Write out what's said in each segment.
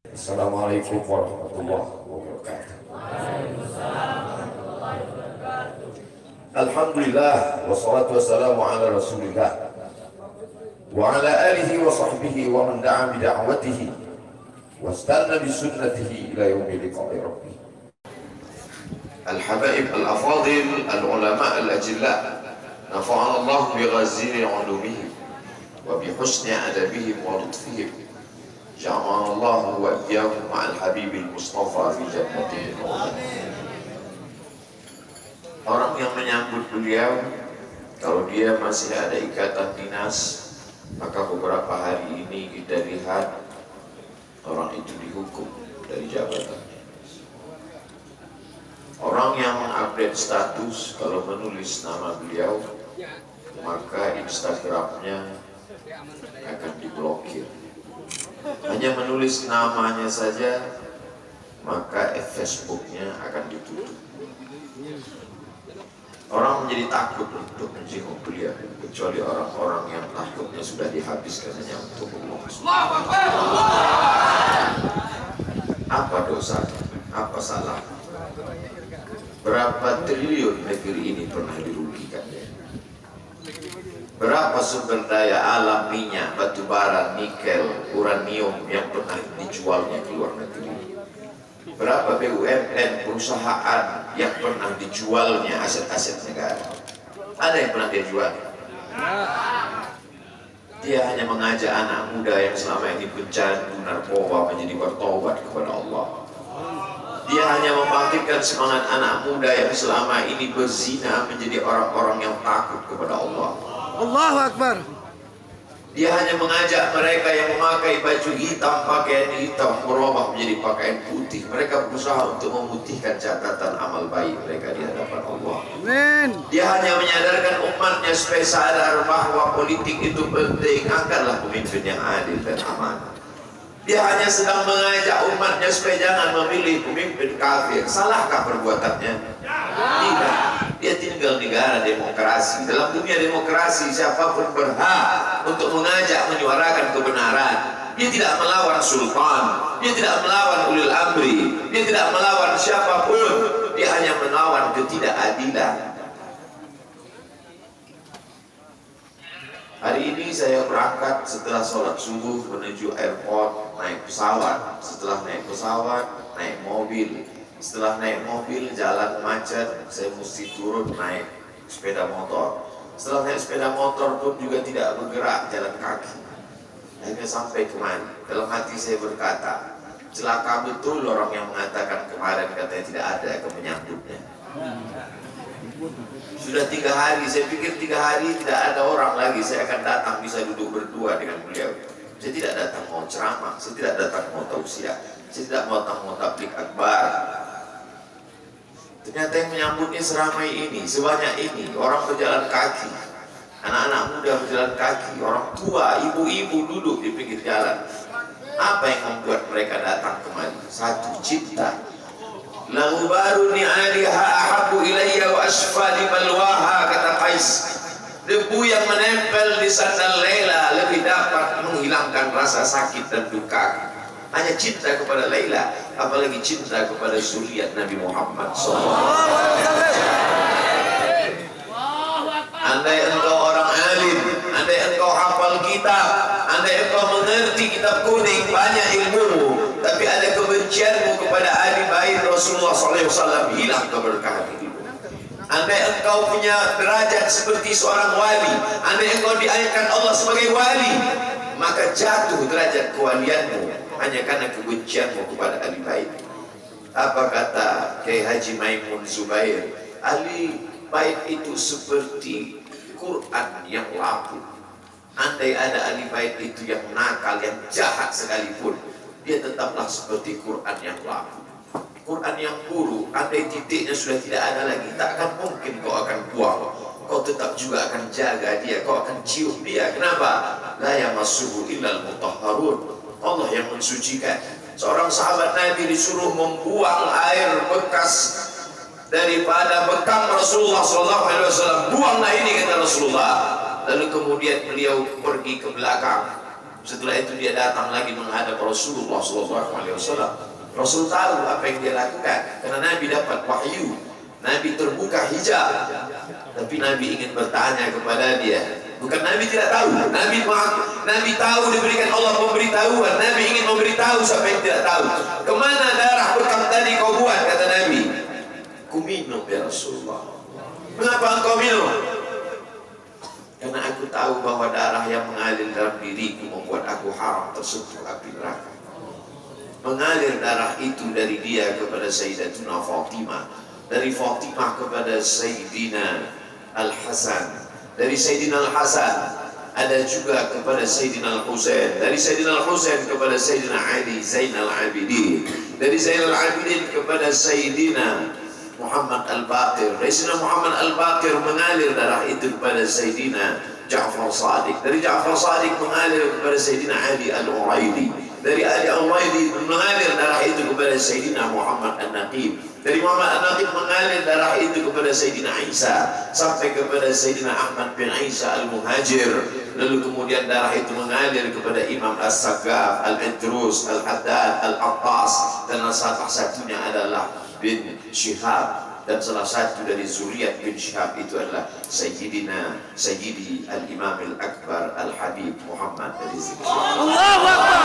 Assalamualaikum warahmatullahi wabarakatuh. Alhamdulillah wassalatu wassalamu ala Rasulillah wa ala alihi wa sahbihi wa man da'a bi da'watihi wastanna bi sunnatihi ila yaumil liqa'i rabbih. Al-habaib al-afadil al-ulama al-ajilla nafa'ana Allah bi ghazili 'ulumihim wa bi husni adabihim wa lutfihim. Ja'ala Allah wa iyyakum ma'al habibil Mustafa fi jannatin. Orang yang menyambut beliau, kalau dia masih ada ikatan dinas, maka beberapa hari ini kita lihat orang itu dihukum dari jabatannya. Orang yang mengupdate status kalau menulis nama beliau, maka Instagramnya akan diblokir. Hanya menulis namanya saja, maka Facebooknya akan ditutup. Orang menjadi takut untuk menjenguk beliau, kecuali orang-orang yang takutnya sudah dihabiskan hanya untuk Allah. Apa dosanya? Apa salah? Berapa triliun negeri ini pernah dirugikannya? Berapa sumber daya alam, minyak, batu bara, nikel, uranium yang pernah dijualnya ke luar negeri? Berapa BUMN, perusahaan yang pernah dijualnya aset-aset negara? Ada yang pernah dia jual? Dia hanya mengajak anak muda yang selama ini pecandu narkoba menjadi bertobat kepada Allah. Dia hanya membangkitkan semangat anak muda yang selama ini berzina menjadi orang-orang yang takut kepada Allah. Allahu Akbar. Dia hanya mengajak mereka yang memakai baju hitam, pakaian hitam, merubah menjadi pakaian putih. Mereka berusaha untuk memutihkan catatan amal baik mereka di hadapan Allah. Amin. Dia hanya menyadarkan umatnya supaya sadar bahwa politik itu penting. Angkatlah pemimpin yang adil dan amanah. Dia hanya sedang mengajak umatnya supaya jangan memilih pemimpin kafir. Salahkah perbuatannya? Tidak. Dia tinggal negara demokrasi. Dalam dunia demokrasi, siapapun berhak untuk mengajak menyuarakan kebenaran. Dia tidak melawan sultan, dia tidak melawan ulil amri, dia tidak melawan siapapun. Dia hanya melawan ketidakadilan. Hari ini saya berangkat setelah sholat subuh menuju airport, naik pesawat. Setelah naik pesawat, naik mobil. Setelah naik mobil, jalan macet, saya mesti turun naik sepeda motor. Setelah naik sepeda motor pun juga tidak bergerak, jalan kaki. Akhirnya sampai kemari. Dalam hati saya berkata, celaka betul orang yang mengatakan kemarin katanya tidak ada yang menyambutnya. Sudah 3 hari, saya pikir 3 hari tidak ada orang lagi, saya akan datang bisa duduk berdua dengan beliau. Saya tidak datang mau ceramah, saya tidak datang mau tausiah, saya tidak mau datang mau tabligh akbar. Ternyata yang menyambutnya seramai ini, sebanyak ini, orang berjalan kaki, anak-anak muda berjalan kaki, orang tua, ibu-ibu duduk di pinggir jalan. Apa yang membuat mereka datang kemari? Satu, cinta. Lahu baru ni'aliha ahabbu ilayya wa asfali malwaha, kata Qais. Debu yang menempel di sandal Laila lebih dapat menghilangkan rasa sakit dan duka. Hanya cinta kepada Laila, apalagi cinta kepada zuriat Nabi Muhammad SAW. Andai engkau orang alim, andai engkau hafal kitab, andai engkau mengerti kitab kuning, banyak ilmumu, tapi ada kebencianmu kepada ahli bait Rasulullah SAW, hilang keberkahan hidupmu. Andai engkau punya derajat seperti seorang wali, andai engkau diangkat Allah sebagai wali, maka jatuh derajat kewalianmu hanya karena kebencianmu kepada ahli bait. Apa kata Kiai Haji Maimun Zubair? Ahli bait itu seperti Quran yang lapuk. Andai ada ahli bait itu yang nakal, yang jahat sekalipun, dia tetaplah seperti Quran yang lapuk. Quran yang buruk, andai titiknya sudah tidak ada lagi, tak akan mungkin kau akan buang. Kau tetap juga akan jaga dia, kau akan cium dia. Kenapa? La yamassuhu illal mutahharun. Allah yang mensucikan. Seorang sahabat Nabi disuruh membuang air bekas daripada bekam Rasulullah SAW. Buanglah ini, kata Rasulullah. Lalu kemudian beliau pergi ke belakang. Setelah itu dia datang lagi menghadap Rasulullah SAW. Rasul tahu apa yang dia lakukan karena Nabi dapat wahyu, Nabi terbuka hijab. Tapi Nabi ingin bertanya kepada dia. Bukan Nabi tidak tahu, Nabi tahu, diberikan Allah pemberitahuan. Nabi ingin memberitahu siapa yang tidak tahu. Kemana darah bekam tadi kau buat, kata Nabi. Ku minum ya Rasulullah. Mengapa engkau minum? Karena aku tahu bahwa darah yang mengalir dalam diriku membuat aku haram tersentuh api neraka. Mengalir darah itu dari dia kepada Sayyidatuna Fatimah, dari Fatimah kepada Sayyidina Al-Hasan, dari Sayyidina Al-Hasan ada juga kepada Sayyidina Al-Husain, dari Sayyidina Al-Husain kepada Sayyidina Ali Zainal Abidin, dari Zainal Abidin kepada Sayyidina Muhammad Al-Baqir, dari Sayyidina Muhammad Al-Baqir mengalir darah itu kepada Sayyidina Ja'far Sadiq, dari Ja'far Sadiq mengalir kepada Sayyidina Ali Al-Uraidi, dari Ali Al-Uraidi mengalir darah itu kepada Sayyidina Muhammad An-Naqib, dari Muhammad An-Naqib mengalir darah itu kepada Sayyidina Isa sampai kepada Sayyidina Ahmad bin Isa Al-Muhajir. Lalu kemudian darah itu mengalir kepada Imam As-Saqqaf, Al-Idrus, Al-Haddad, Al-Attas, dan salah satunya adalah bin Syihab. Dan salah satu dari zuriat bin Syihab itu adalah Sayyidi Al-Imam Al-Akbar Al-Habib Muhammad dari Allahu Akbar.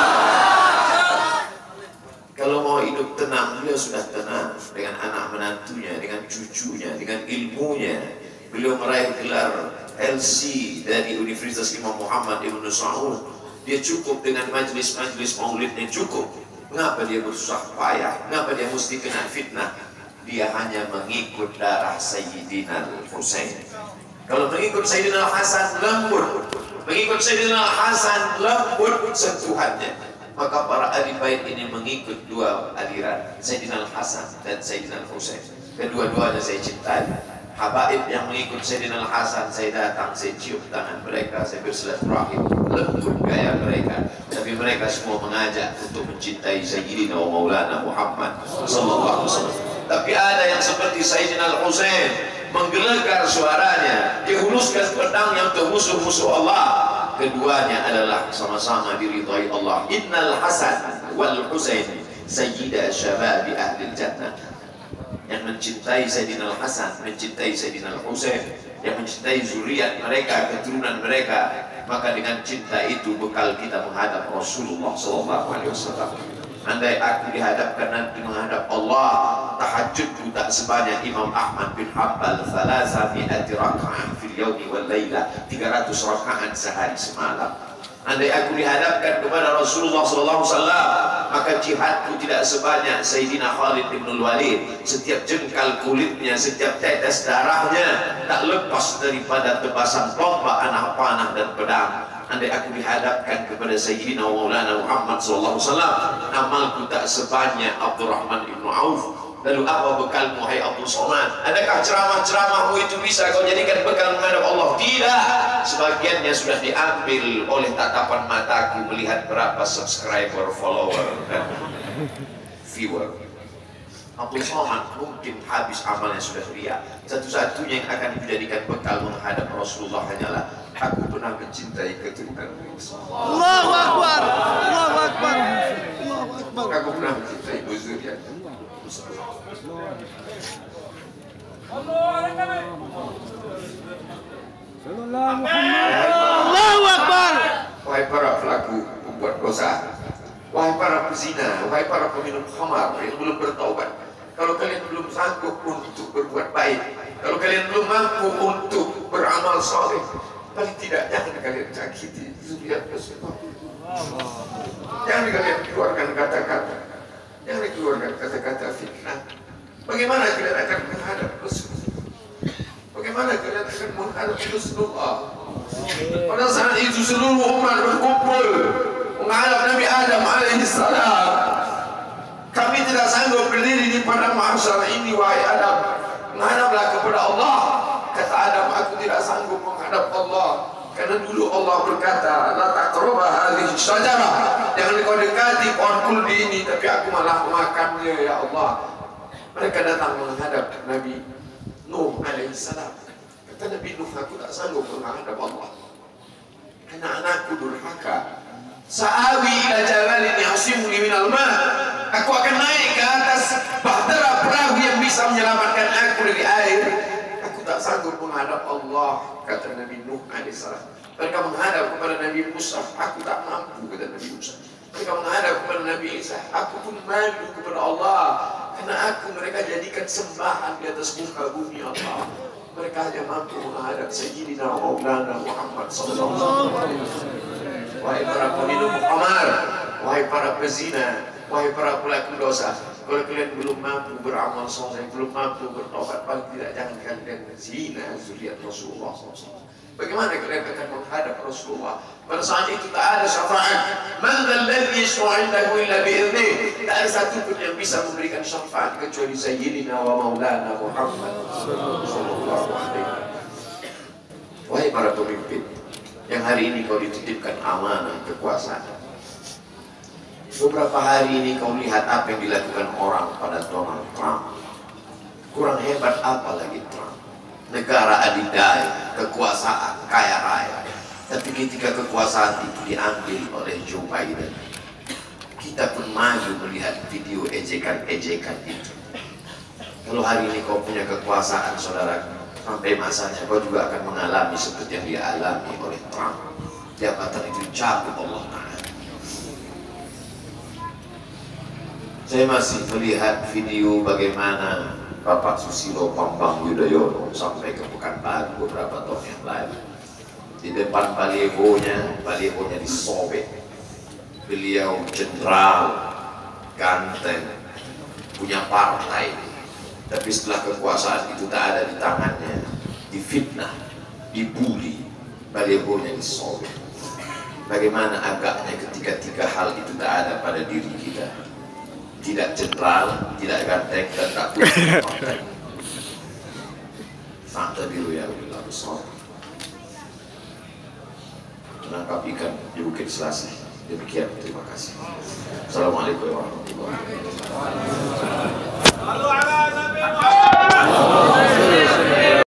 Kalau mau hidup tenang, beliau sudah tenang dengan anak menantunya, dengan cucunya, dengan ilmunya. Beliau meraih gelar LC dari Universitas Imam Muhammad Ibn Saud. Dia cukup dengan majlis-majlis maulidnya cukup. Mengapa dia bersusah payah? Mengapa dia mesti kena fitnah? Dia hanya mengikut darah Sayyidina Al-Husain. Kalau mengikut Sayyidina Al-Hasan lembut, mengikut Sayyidina Al-Hasan lembut sentuhannya. Maka para ahli bait ini mengikut dua aliran, Sayyidina Al-Hasan dan Sayyidina Al-Husain. Kedua-duanya saya cintai. Habaib yang mengikut Sayyidina Al-Hasan, saya datang, saya cium tangan mereka, saya bersilaturahim, lembut gaya mereka. Tapi mereka semua mengajak untuk mencintai Sayyidina wa Maulana Muhammad sallallahu alaihi wasallam. Tapi ada yang seperti Sayyidina Al-Husain, menggelegar suaranya, dihuluskan pedangnya untuk musuh-musuh Allah. Keduanya adalah sama-sama diridhai Allah. Innal Hasan wal Husain sayyida syababi ahli jannah. Yang mencintai Sayyidina Al-Hasan, mencintai Sayyidina Al-Husain, yang mencintai zuriat mereka, keturunan mereka, maka dengan cinta itu bekal kita menghadap Rasulullah SAW. Andai aku dihadapkan nanti menghadap Allah, tahajudku tak sebanyak Imam Ahmad bin Hanbal, 300 rakaat fil yaumi wal laila, 300 rakaat sehari semalam. Andai aku dihadapkan kepada Rasulullah SAW, maka jihadku tidak sebanyak Sayyidina Khalid bin Walid. Setiap jengkal kulitnya, setiap tetes darahnya tak lepas daripada tebasan tombak, anak panah dan pedang. Andai aku dihadapkan kepada Sayyidina Maulana Muhammad SAW, amalku tak sebanyak Abdurrahman ibn Auf. Lalu apa bekalmu, hai Abdul Somad? Adakah ceramah-ceramahmu itu bisa kau jadikan bekal menghadap Allah? Tidak. Sebagiannya sudah diambil oleh tatapan mataku melihat berapa subscriber, follower, dan viewer. Abdul Somad mungkin habis amalnya sudah ria. Satu-satunya yang akan dijadikan bekal menghadap Rasulullah hanyalah aku pernah mencintai keturunan Rasulullah. Allahu Akbar. Allahu Akbar. Allahu Akbar. Aku pernah mencintai zuriat. Allahu Akbar. Wahai para pelaku pembuat dosa, wahai para pezina, wahai para peminum khamar yang belum bertaubat, kalau kalian belum sanggup untuk berbuat baik, kalau kalian belum mampu untuk beramal saleh, paling tidak jangan kalian sakiti zuriat Rasulullah. Jangan kalian keluarkan kata-kata, jangan keluarkan kata-kata fitnah. Bagaimana kalian akan menghadap Rasulullah? Bagaimana kalian akan menghadap Rasulullah? Pada saat itu seluruh umat berkumpul menghadap Nabi Adam alaihissalam. Kami tidak sanggup berdiri di padang mahsyar ini, wahai Adam. Menghadaplah kepada Allah. Kata Adam, aku tidak sanggup menghadap Allah. Karena dulu Allah berkata, la taqrabu hadhihi syajarah. Jangan kau dekati pohon kuldi ini, tapi aku malah memakannya, ya Allah. Mereka datang menghadap Nabi Nuh alaihissalam. Kata Nabi Nuh, aku tak sanggup menghadap Allah. Karena anakku durhaka. Sa'awi ila jalalin ya'simuni minal ma'. Aku akan naik ke atas bahtera perahu yang bisa menyelamatkan aku dari air. Aku tak sanggup menghadap Allah, kata Nabi Nuh alaihissalam. Mereka menghadap kepada Nabi Musa, aku tak mampu, kata Nabi Musa. Mereka menghadap kepada Nabi Isa, aku pun malu kepada Allah, karena mereka jadikan sembahan di atas muka bumi Allah. Mereka hanya mampu menghadap Sayyidina Maulana Muhammad sallallahu alaihi wasallam. Wahai para peminum khamar, wahai para pezina, wahai para pelaku dosa, kalau kalian belum mampu beramal soleh, belum mampu bertobat, paling tidak jangan kalian zina zuriat Rasulullah SAW. Bagaimana kalian akan menghadap Rasulullah? Pada saat itu tak ada syafaat. Man dzalladzi yashfa'u 'indahu illa bi'idhnih. Tak ada satu pun yang bisa memberikan syafaat kecuali Sayyidina wa Maulana Muhammad sallallahu alaihi wasallam. Wahai para pemimpin, yang hari ini kau dititipkan amanah kekuasaan. Beberapa hari ini kau lihat apa yang dilakukan orang pada Donald Trump. Kurang hebat apa lagi Trump? Negara adidaya, kekuasaan, kaya raya. Tapi ketika kekuasaan itu diambil oleh Joe Biden, kita pun maju melihat video ejekan-ejekan itu. Kalau hari ini kau punya kekuasaan, saudara, sampai masanya kau juga akan mengalami seperti yang dialami oleh Trump. Jabatan itu cabut Allah Ta'ala. Saya masih melihat video bagaimana Bapak Susilo Bambang Yudhoyono sampai ke Pekanbaru beberapa tahun yang lalu. Di depan balihonya disobek. Beliau jenderal, ganteng, punya partai. Tapi setelah kekuasaan itu tak ada di tangannya, difitnah, dibully, balihonya disobek. Bagaimana agaknya ketika tiga hal itu tak ada pada diri kita? Tidak jenderal, tidak ganteng, dan tak punya partai. Fakta biru ya Allah besar. Menangkap ikan di Bukit Selasih. Demikian, terima kasih. Assalamualaikum warahmatullahi wabarakatuh.